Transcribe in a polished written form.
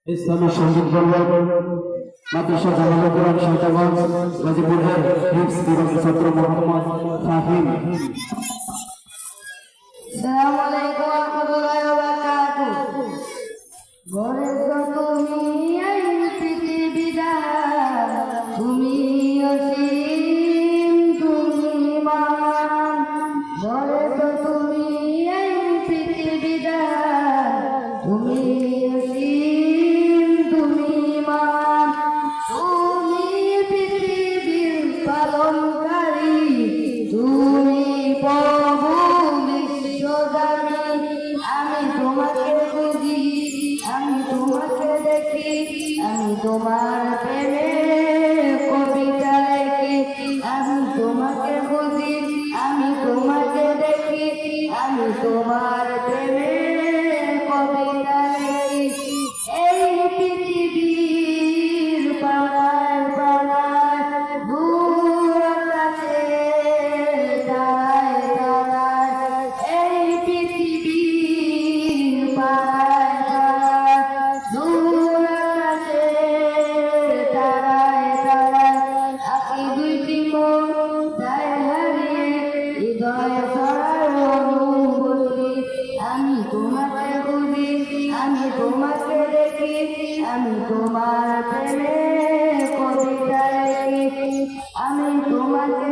ইসলামী সঙ্গীত পরিবার মাদ্রাসা জামাল কোরআন শহীদাবাদ গাজীপুরের হিফজ বিভাগের ছাত্র মোহাম্মদ ফাহিম। আসসালামু আলাইকুম ওয়া রাহমাতুল্লাহি ওয়া বারাকাতুহু। ঘরে তো তুমি এই পৃথিবীটা, তুমি অসীম, তুমি মহান। ঘরে তো তুমি এই পৃথিবীটা, তুমি অসীম, তুমি মহান। তুমি পৃথিবীর পালনকারী, তুমি প্রভু বিশ্বদানী। আমি তোমাকে বুঝি, আমি তোমাকে দেখি, আমি তোমার প্রেমে কবিতা লেখি। আমি তোমাকে বুঝি, আমি তোমাকে দেখি, আমি তোমার প্রেমে কবিতা লেখি। এই পৃথিবীর পাড়ায় পাড়ায়, দূর আকাশে তারায় তারায়, এই পৃথিবীর পাড়ায় পাড়ায়, দূর আকাশে তারায় তারায়, আঁকি দুইটি মন তাই হারিয়ে হৃদয় ছড়ার অনুভূতি। আমি তোমাকে বুঝি, আমি তোমাকে দেখি, আমি তোমার প্রেমে কবিতা লেখি। আমি তোমাকে